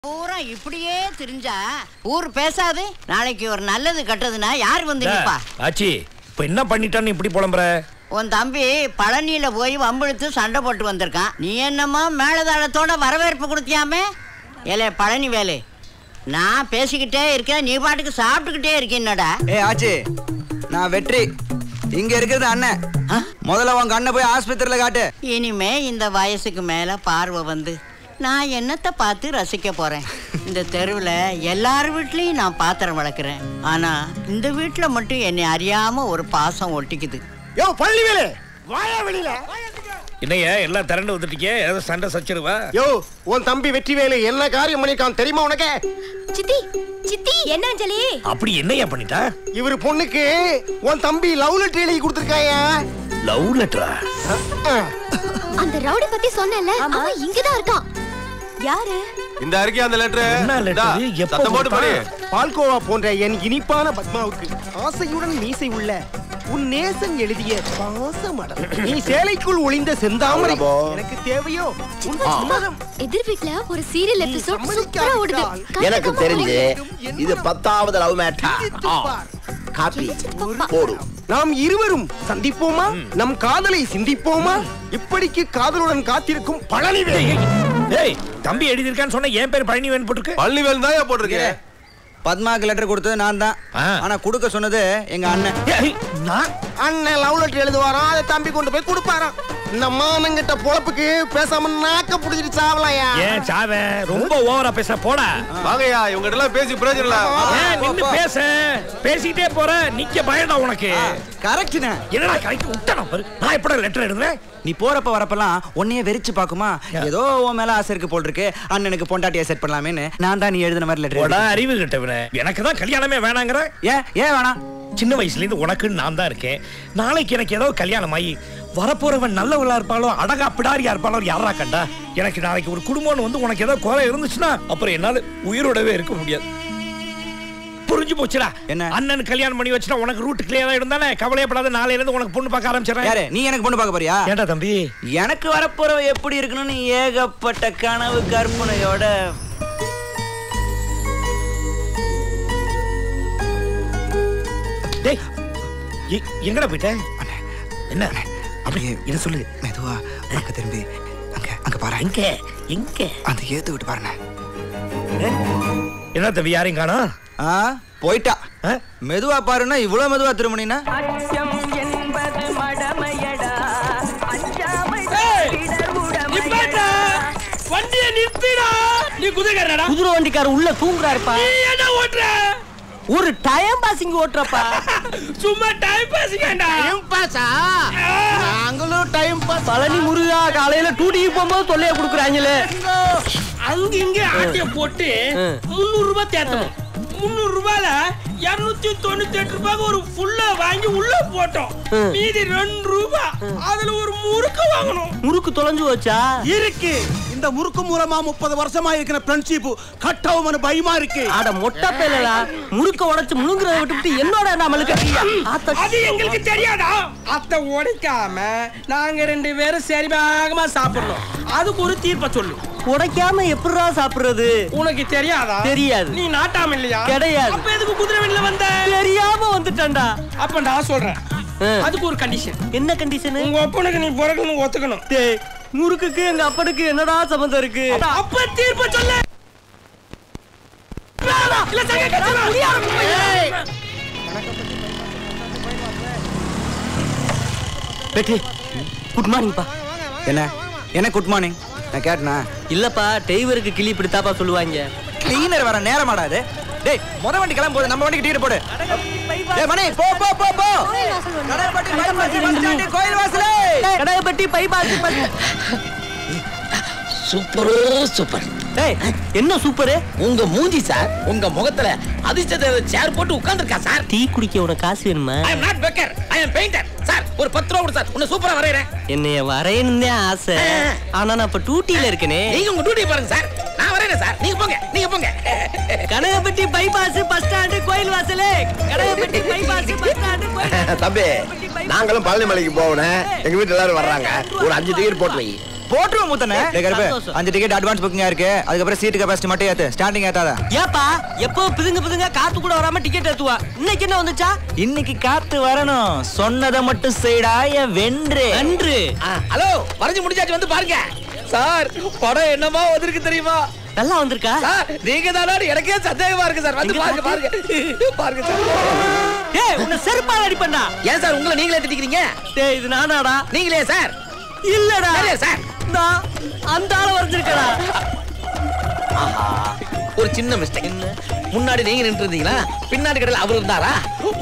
பூரா இப்படியே தெரிஞ்சா ஊர் பேசாது. நாளைக்கு ஒரு நல்லது கட்டுறதுன்னா யார் வந்து நிப்பா? ஆச்சி இப்ப என்ன பண்ணிட்டான்னு இப்படி புலம்புற? உன் தம்பி பழனியில போய் வம்பிழுத்து சண்டை போட்டு வந்திருக்கான். நீ என்னமோ மேலதாளத்தோட வரவேற்பு கொடுத்தியாமே. ஏலே பழனி வேலு, நான் பேசிக்கிட்டே இருக்கேன், நீ பாட்டுக்கு சாப்பிட்டுக்கிட்டே இருக்கீன்னடா. ஆச்சி, நான் வெற்றி. இங்க இருக்கிறது அண்ணன். முதல்ல உங்க அண்ணன் போய் ஆஸ்பத்திரியில காட்டு. இனிமே இந்த வயசுக்கு மேல பார்வை வந்து நான் என்னத்தை பார்த்து ரசிக்க போறேன்? இந்த தெருவில் எல்லார் வீட்லயும் நான் பாத்திரம் வளர்க்குறேன். ஆனா இந்த வீட்டுல மட்டும் என்னை அறியாம ஒரு பாசம் ஒட்டிக்குது. யோ பள்ளி வேலை வாயா வெளியில. என்னைய எல்லாம் திரண்டு வந்துட்டீங்க, ஏதோ சண்டை சச்சிருவா? யோ உன் தம்பி வெற்றி வேலை என்ன காரியம் பண்ணிருக்கான் தெரியுமா உனக்கு? சித்தி சித்தி என்ன அஞ்சலி? அப்படி என்னையா பண்ணிட்டா? இவரு பொண்ணுக்கு உன் தம்பி லவ் லெட்டர் எழுதி கொடுத்திருக்காயா. லவ் லெட்டரா? அந்த ரவுடி பத்தி சொன்னேன்ல, அவன் இங்கதான் இருக்கான். யாரு? இந்த அறிக்கை அந்த லெட்டர். என்ன லெட்டர்? எப்ப போட்டு பாரு. பால்கோவா போன்ற என் இனிப்பான பத்மாவுக்கு ஆசையுடன் மீசை உள்ள உன் நேசன் எழுதிய பாசமடல். நீ சேலைக்குள் ஒளிந்த செந்தாமரை எனக்கு தேவையோ? எதிர் வீட்ல ஒரு சீரியல் எபிசோட் சூப்பரா ஓடுது. எனக்கு தெரிஞ்சு இது 10வது லவ் மேட்டர். காப்பி போடு. நாம் இருவரும் சந்திப்போமா? நம் காதலை சிந்திப்போமா? இப்படிக்கு காதலுடன் காத்திருக்கும் பழனிவேல். ஏய், தம்பி எழுதிருக்கான்னு சொன்ன என் பேர் பழனிவேல் போட்டுருக்கு. பழனிவேல் தான் போட்டிருக்கேன். பத்மாக்கு லெட்டர் கொடுத்தது நான் தான். ஆனா கொடுக்க சொன்னது எங்க அண்ணன். அண்ணன் லவ் லெட்டர் எழுதுவாராம், அதை தம்பி கொண்டு போய் கொடுப்பாராம். இந்த மானங்கிட்ட பொழப்புக்கு பேசாம நாக்க புடிச்சிட்டு சாவலாயா? ஏன் சாவே? ரொம்ப ஓவரா பேச போடா. வாங்கயா, இவங்க எல்லாம் பேசி பிரயோஜனம் இல்ல. நின்னு பேச. பேசிட்டே போற, நிக்க பயடா உனக்கு. கரெக்ட்னா? என்னடா கரெக்ட் விட்டணும் பாரு. நான் எப்பட லெட்டர் எழுதுறேன்? நீ போறப்ப வரப்பெல்லாம் உன்னையே வெறிச்சு பாக்குமா? ஏதோ உன் மேல ஆசை இருக்கு போல் இருக்கு, அண்ணனுக்கு பொண்டாட்டியா செட் பண்ணலாமேன்னு நான் தான் நீ எழுதின மாதிரி லெட்டர். அறிவு கிட்டவனே, எனக்கு தான் கல்யாணமே வேணாங்கிற. ஏன் வேணாம்? சின்ன வயசுல இருந்து உனக்குன்னு நான் தான் இருக்கேன். நாளைக்கு எனக்கு ஏதோ கல்யாணம் ஆகி வரப்போறவன் நல்லவளா இருப்பாளோ, அழகா பிடாரியா இருப்பாளோ, யாரா கண்டா? எனக்கு நாளைக்கு ஒரு குடும்பம்னு வந்து உனக்கு ஏதோ குறை இருந்துச்சுன்னா அப்புறம் என்னால உயிரோடவே இருக்க முடியாது. புரிஞ்சு போச்சுடா? என்ன? அண்ணன் கல்யாணம் பண்ணி வச்சுனா உனக்கு ரூட் கிளியரா இருந்தானே, கவலையப்படாத. நாளையில இருந்து உனக்கு பொண்ணு பார்க்க ஆரம்பிச்சறேன். யாரு நீ? எனக்கு பொண்ணு பார்க்க போறியா? ஏண்டா தம்பி, எனக்கு வரப்போறவ எப்படி இருக்கணும்னு ஏகப்பட்ட கனவு கற்பனையோட. டேய் எங்கடா போயிட்ட? என்ன அப்படியே இத சொல்லு. மெதுவா அங்க திரும்பி அங்க பாரு. எங்க எங்க அந்த ஏத்து விட்டு பாருங்க. என்ன தம்பி, யாரையும் காணோம்? போயிட்டா. மெதுவா பாருன்னா இவ்வளவு மெதுவா திரும்பினா? வண்டியை நிறுத்திடா. நீ குதிரைக்காரடா. குதிரை வண்டிக்கார உள்ள தூங்குறாருப்பா. நீ என்ன ஓட்ற? ஒரு டைம் பாசிங் ஓட்டுறப்பா. சும்மா டைம் பாசிங்கடா. டைம் பாஸா? நாங்களும் டைம் பாஸ். பழனி முருகா காலையில டூட்டிக்கு போகும்போது தொல்லைய குடுக்குறாங்களே. அங்க இங்க ஆட்டிய போட்டு 300 ரூபாய் தேத்தணும். 300 ரூபாயில 298 ரூபாய்க்கு ஒரு ஃபுல்லா வாங்கி உள்ள போட்டோம். மீதி 2 ரூபாய். அதுல ஒரு முறுக்கு வாங்கணும். முறுக்கு தொலைஞ்சு வச்சா? இருக்கு. இந்த முறுக்கு மூலமா 30 வருஷமா இருக்கிற ஃப்ரெண்ட்ஷிப் கட் ஆகும்னு பயமா இருக்கு. அட மொட்டை பேலடா, முறுக்க உடைச்சு முழுங்குறத விட்டுட்டு என்னோட நம்மளுக்கு அது எங்களுக்கு தெரியாதா? அத்தை உடைக்காம நாங்க 2 பேரும் சரிபாகமா சாப்பிடணும். அதுக்கு ஒரு தீர்ப்ப சொல்லு. உடைக்காம எப்படிடா சாப்பிடுறது? உனக்கு தெரியாதா? தெரியாது. நீ நாட்டாம இல்லையா? கிடையாது. அப்ப எதுக்கு குதிரை வண்டில வந்த? தெரியாம வந்துட்டேன்டா. அப்ப நான் சொல்றேன், அதுக்கு ஒரு கண்டிஷன். என்ன கண்டிஷன்? உங்க அப்பனுக்கு நீ பிறக்கணும் ஒத்துக்கணும். டேய், முறுக்குக்கு எங்க அப்பனுக்கு என்னடா சம்பந்தம் இருக்கு? அப்ப தீர்ப்ப சொல்லு. இல்ல சங்க கச்சறா. பெட்டி குட் மார்னிங் பா. என்ன குட் மார்னிங்? நான் கேட்டனா? இல்லப்பா, டெய்வருக்கு கிளி பிடித்தாப்பா சொல்லுவாங்க. கிளீனர் வர நேரமாடா இது. டேய், முத வண்டி கிளம்ப போகுது, நம்ம வண்டிக்கு டிக்கெட் போடு. டேய் மணி, போ போ போ போ. கடையப்பட்டி பைபாஸ் கோயில் வாசலே. கடையப்பட்டி பைபாஸ். Super super. டேய், என்ன சூப்பர்? உங்க மூஞ்சி சார், உங்க முகத்துல அதிர்ஷ்ட சேர் போட்டு உட்கார்ந்திருக்கா சார். டீ குடிக்க உனக்கு காசு வேணுமா? I am not baker, I am painter. Sir ஒரு 10 ரூபாய் கொடு சார், உன்னை சூப்பரா வரையறேன். என்னைய வரையணும்னே ஆசை. ஆனா நான் இப்ப டியூட்டில இருக்கனே. நீங்க உங்க டியூட்டி பாருங்க சார், நான் வரையறேன் சார். நீங்க போங்க, நீங்க போங்க. கடையப்பட்டி பைபாஸ் பஸ் ஸ்டாண்ட் கோயில் வாசலே. கடையப்பட்டி பைபாஸ் பஸ் ஸ்டாண்ட் கோயில். தம்பி, நாங்களும் பழனி மலைக்கு போகணும். எங்க வீட்டுல எல்லாரும் வர்றாங்க. ஒரு 5 டிக்கெட் போட்டு வை. போட்டுருவோம் மூத்தனே. கருப்பு 5 டிக்கெட் அட்வான்ஸ் புக்கிங்கா இருக்கு. அதுக்கப்புறம் சீட் கெபாசிட்டி மட்டும் ஏத்து, ஸ்டாண்டிங் ஏத்தாத. ஏப்பா எப்போ பிதுங்க காத்து கூட வராம டிக்கெட் ஏத்துவா. இன்னைக்கு என்ன வந்துச்சா? இன்னைக்கு காத்து வரணும். சொன்னதை மட்டும் செய்டா என் வென்று. ஹலோ வரைஞ்சு முடிஞ்சாச்சு, வந்து பாருங்க. சார் படம் என்னமா வந்திருக்கு தெரியுமா? நல்லா வந்திருக்கா? நீங்க தானா? எனக்கே சந்தேகமா இருக்கு சார். வந்து பாருங்க பாருங்க சார். டேய் உன்னை செருப்பால அடிப்பேன்டா. ஏன் சார் உங்களை நீங்களே திட்டிக்கிறீங்க? டேய் இது நானாடா? நீங்களே சார்? இல்லடா சார், நான் அந்த ஆள வரைஞ்சிருக்கடா. ஒரு சின்ன மிஸ்டேக். முன்னாடி நீங்க நின்று இருந்தீங்களா, பின்னாடி கடையில் அவர் இருந்தாரா?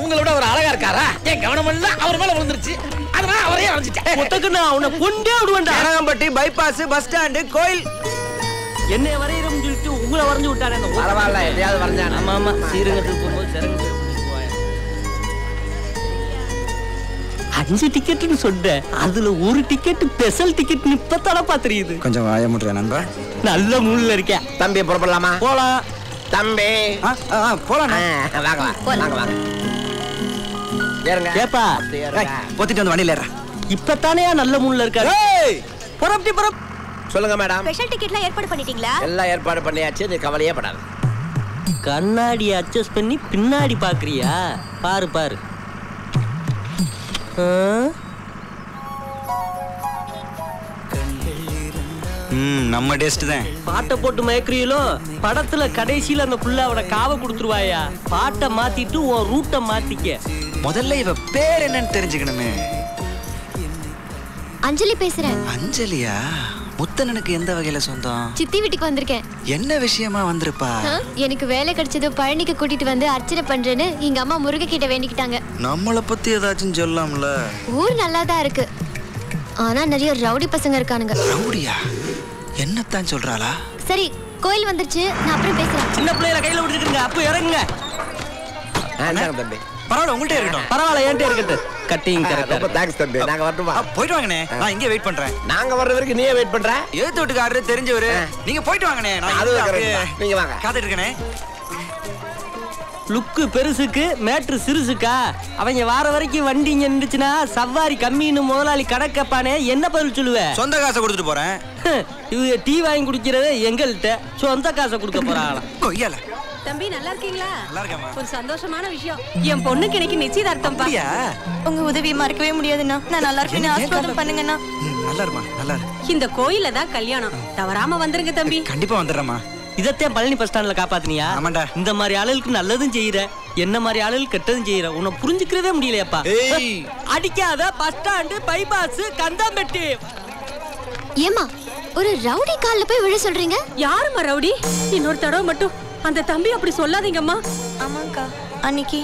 உங்களை விட அவர் அழகா இருக்காரா? என் கவனம் எல்லாம் அவர் மேல விழுந்துருச்சு. அதனால அவரே வரைஞ்சிட்டேன். ஒட்டக்கு நான் உன்னை கொண்டே விடுவேன்டா. கனகம்பட்டி பைபாஸ் பஸ் ஸ்டாண்டு கோயில். என்னை வரையறோம்னு சொல்லிட்டு உங்களை வரைஞ்சு விட்டானே. பரவாயில்ல, எதையாவது வரைஞ்சான். ஆமா சீரகத்துக்கு போகும்போது சிறங்கு 5 டிக்கெட்னு சொன்னேன். அதுல ஒரு டிக்கெட் ஸ்பெஷல் டிக்கெட் இப்பத்தானப்பா தெரியுது. கொஞ்சம் வாய முட்ற நண்பா. நல்ல மூட்ல இருக்கேன். தம்பி புறப்படலாமா? போலாம் தம்பி. போலாம். வாங்க ஏறுங்க. ஏப்பா பொத்திட்டு வந்து வண்டியில ஏறா. இப்பத்தானே நல்ல மூட்ல இருக்காரு. புறப்படி சொல்லுங்க மேடம். ஸ்பெஷல் டிக்கெட்லாம் ஏற்பாடு பண்ணிட்டீங்களா? எல்லாம் ஏற்பாடு பண்ணியாச்சு, நீ கவலையே படாத. கண்ணாடி அட்ஜஸ்ட் பண்ணி பின்னாடி பாக்குறியா? பாரு நம்ம டேஸ்ட் தான். பாட்டை போட்டு மயக்குறீங்களோ? படத்துல கடைசியில அந்த புள்ள அவட காவ கொடுத்துருவாயா? பாட்டை மாத்திட்டு உன் ரூட்டை மாத்திக்க. முதல்ல இவ பேர் என்னன்னு தெரிஞ்சுக்கணுமே. அஞ்சலி பேசுறேன். அஞ்சலியா? முத்தனனுக்கு எந்த வகையில சொந்தம்? சித்தி வீட்டுக்கு வந்திருக்கேன். என்ன விஷயமா வந்திருப்பா? எனக்கு வேலை கிடைச்சது, பழனிக்கு கூட்டிட்டு வந்து அர்ச்சனை பண்றேன்னு எங்க அம்மா முருக கிட்ட வேண்டிக்கிட்டாங்க. நம்மளை பத்தி ஏதாச்சும் சொல்லலாம்ல? ஊர் நல்லாதான் இருக்கு, ஆனா நிறைய ரவுடி பசங்க இருக்கானுங்க. ரவுடியா? என்னத்தான் சொல்றாளா? சரி கோயில் வந்துருச்சு, நான் அப்புறம் பேசுறேன். சின்ன பிள்ளையில கையில விட்டுருக்குங்க, அப்ப இறங்குங்க. தம்பி பரவாயில்ல, உங்கள்கிட்ட இருக்கட்டும். பரவாயில்ல, என்கிட்ட இருக்கட்டும். கட்டிங் ரொம்ப தேங்க்ஸ் தம்பி. நாங்க வரட்டுமா? போயிட்டு வாங்கண்ணே, நான் இங்கே வெயிட் பண்றேன். நாங்க வர்ற வரைக்கும் நீயே வெயிட் பண்ற? ஏத்து வீட்டுக்காரரு தெரிஞ்சவரு. நீங்க போயிட்டு வாங்கண்ணே, நான் அது நீங்க வாங்க. காத்துட்டு இருக்கனே. லுக்கு பெருசுக்கு மேட்ரு சிறுசுக்கா? அவங்க வார வரைக்கும் வண்டி இங்க நின்றுச்சுன்னா சவாரி கம்மின்னு முதலாளி கணக்கப்பானே, என்ன பதில் சொல்லுவ? சொந்த காசை கொடுத்துட்டு போறேன். இவங்க டீ வாங்கி குடிக்கிறது எங்கள்கிட்ட, சொந்த காசை கொடுக்க போறாங்களா? கொய்யால. தம்பி நல்லா இருக்கீங்களா? நல்லா இருக்கேம்மா. ஒரு சந்தோஷமான விஷயம், என் பொண்ணுக்கு இன்னைக்கு நிச்சயதார்த்தம். உங்க உதவியை மறக்கவே முடியாதுண்ணா. நான் நல்லா இருக்கேன்னு ஆசீர்வாதம் பண்ணுங்கண்ணா. நல்லா இருமா, நல்லா இரு. இந்த கோயில்ல தான் கல்யாணம், தவறாம வந்துருங்க தம்பி. கண்டிப்பா வந்துடுறேம்மா. இதத்தான் பழனி பஸ் ஸ்டாண்ட்ல காப்பாத்தினியா? ஆமாண்டா. இந்த மாதிரி ஆளுகளுக்கு நல்லதும் செய்யற, என்ன மாதிரி ஆளுகள் கெட்டதும் செய்யற. உன்னை புரிஞ்சுக்கிறதே முடியலையாப்பா. அடிக்காத பஸ் ஸ்டாண்டு பைபாஸ் கந்தாம்பட்டி. ஏமா ஒரு ரவுடி கால்ல போய் விழ சொல்றீங்க? யாருமா ரவுடி? இன்னொரு தடவை மட்டும் அந்த தம்பி அப்படி சொல்லாதீங்கம்மா. ஆமாக்கா, அன்னைக்கு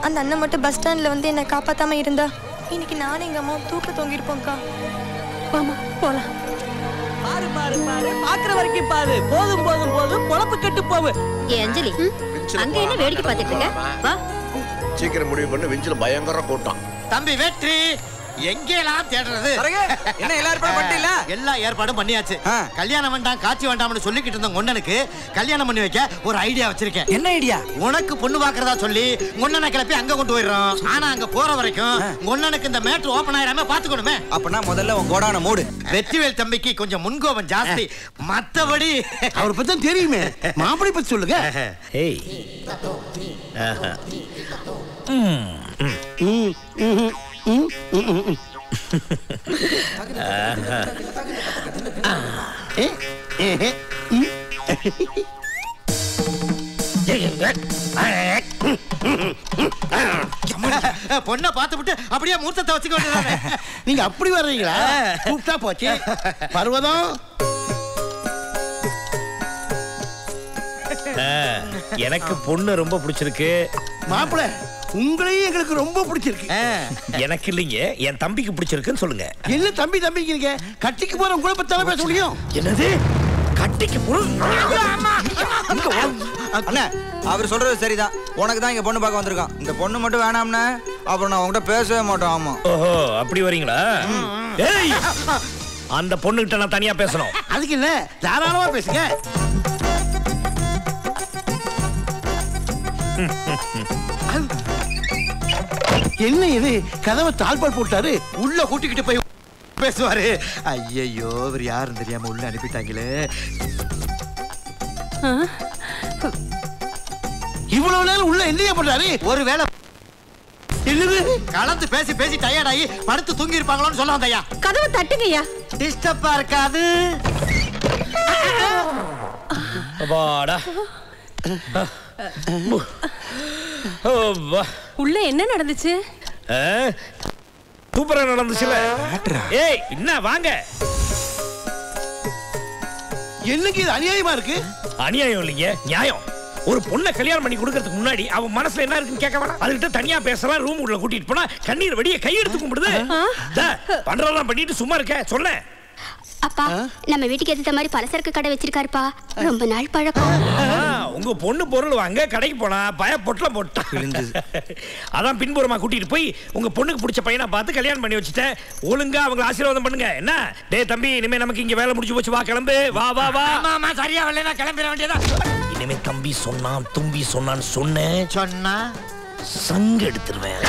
அந்த அண்ணன் மட்டும் பஸ் ஸ்டாண்ட்ல வந்து என்ன காப்பாத்தாம இருந்தா இன்னைக்கு நானும் எங்க அம்மா தூக்க தொங்கிருப்போம்க்கா. வாமா போலாம். பாரு பாரு பாரு, பாக்குற வரைக்கும் பாரு. போதும் போதும் போதும், பொழப்பு கெட்டு போவு. ஏ அஞ்சலி, அங்க என்ன வேடிக்கை பார்த்துட்டு இருக்க? வா சீக்கிரம் முடிவு பண்ணு, விஞ்சில பயங்கர கூட்டம். தம்பி வெற்றி எங்கெல்லாம் தேடுறது? என்ன எல்லா ஏற்பாடும் பண்ணிட்டீங்களா? எல்லா ஏற்பாடும் பண்ணியாச்சு. கல்யாணம் வேண்டாம் காட்சி வேண்டாம்னு சொல்லிக்கிட்டு இருந்த ஒண்ணனுக்கு கல்யாணம் பண்ணி வைக்க ஒரு ஐடியா வச்சிருக்கேன். என்ன ஐடியா? உனக்கு பொண்ணு பாக்குறதா சொல்லி ஒண்ணனை கிளப்பி அங்க கொண்டு போயிடுறோம். ஆனா அங்க போற வரைக்கும் ஒண்ணனுக்கு இந்த மேட்ரு ஓபன் ஆயிராம பாத்துக்கணுமே. அப்பனா முதல்ல உன் கோடான மூடு. வெற்றிவேல் தம்பிக்கு கொஞ்சம் முன்கோபம் ஜாஸ்தி, மத்தபடி அவர் பத்தி தெரியுமே. மாப்பிளை பத்தி சொல்லுங்க. ஏய் பொண்ணை பார்த்துவிட்டு அப்படியே மூர்த்தத்தை வச்சுக்க. நீங்க அப்படி வர்றீங்களா? கூப்பிட்டா போச்சு. பர்வதம், எனக்கு பொண்ணு ரொம்ப பிடிச்சிருக்கு. மாப்பிள உங்களையும் எங்களுக்கு ரொம்ப பிடிச்சிருக்கு. எனக்கு இல்லைங்க, என் தம்பிக்கு பிடிச்சிருக்குன்னு சொல்லுங்க. என்ன தம்பி தம்பிக்கிறீங்க? கட்டிக்கு போற உங்களை பத்தி பேச முடியும். என்னது கட்டிக்கு பொருள்? அண்ணா அவர் சொல்றது சரிதான். உனக்கு தான் இங்க பொண்ணு பார்க்க வந்திருக்கான். இந்த பொண்ணு மட்டும் வேணாம்னா அப்புறம் நான் உங்ககிட்ட பேசவே மாட்டோம். ஆமா. ஓஹோ அப்படி வரீங்களா? ஏய் அந்த பொண்ணுகிட்ட நான் தனியா பேசணும். அதுக்கு இல்ல, தாராளமா பேசுங்க. என்ன இது? கதவை தாழ்பால் போட்டாரு. உள்ள கூட்டிக்கிட்டு போய் பேசுவாரு. ஐயையோ இவர் யாருன்னு தெரியாம உள்ள அனுப்பிட்டாங்களே. இவ்வளவு நேரம் உள்ள என்னையா பண்றாரு? ஒருவேளை கலந்து பேசி பேசி டயர்ட் ஆகி படுத்து தூங்கி இருப்பாங்களோன்னு சொல்ல வந்தையா. கதவை தட்டுங்கய்யா. டிஸ்டர்பா இருக்காது. வாடா. உள்ள என்ன நடந்துச்சு? சூப்பரா நடந்துச்சுல. ஏய் என்ன வாங்க. என்னக்கு இது அநியாயமா இருக்கு? அநியாயம் இல்லைங்க, நியாயம். ஒரு பொண்ணை கல்யாணம் பண்ணி கொடுக்கறதுக்கு முன்னாடி அவன் மனசுல என்ன இருக்குன்னு கேட்க வேணாம். அதுகிட்ட தனியா பேசலாம். ரூம் உள்ள கூட்டிட்டு போனா கண்ணீர் வடிய கை எடுத்து கும்பிடுது. பண்றதெல்லாம் பண்ணிட்டு சும்மா இருக்க சொல்ல. அப்பா நம்ம வீட்டுக்கு ஏத்த மாதிரி பலசரக்கு கடை வச்சிருக்காருப்பா. ரொம்ப நாள் பழக்கம். உங்க பொண்ணு பொருள் வாங்க கடைக்கு போனா பய பொட்டல போட்டா. அதான் பின்புறமா கூட்டிட்டு போய் உங்க பொண்ணுக்கு பிடிச்ச பையனா பார்த்து கல்யாணம் பண்ணி வச்சுட்டேன். ஒழுங்கா அவங்க ஆசீர்வாதம் பண்ணுங்க. என்ன டேய் தம்பி, இனிமே நமக்கு இங்க வேலை முடிஞ்சு போச்சு, வா கிளம்பு. வா வா வா. மாமா சரியா வரலனா கிளம்பிர வேண்டியதா. இனிமே தம்பி சொன்னான் தும்பி சொன்னான்னு சொன்னா சங்கு எடுத்துருவேன்.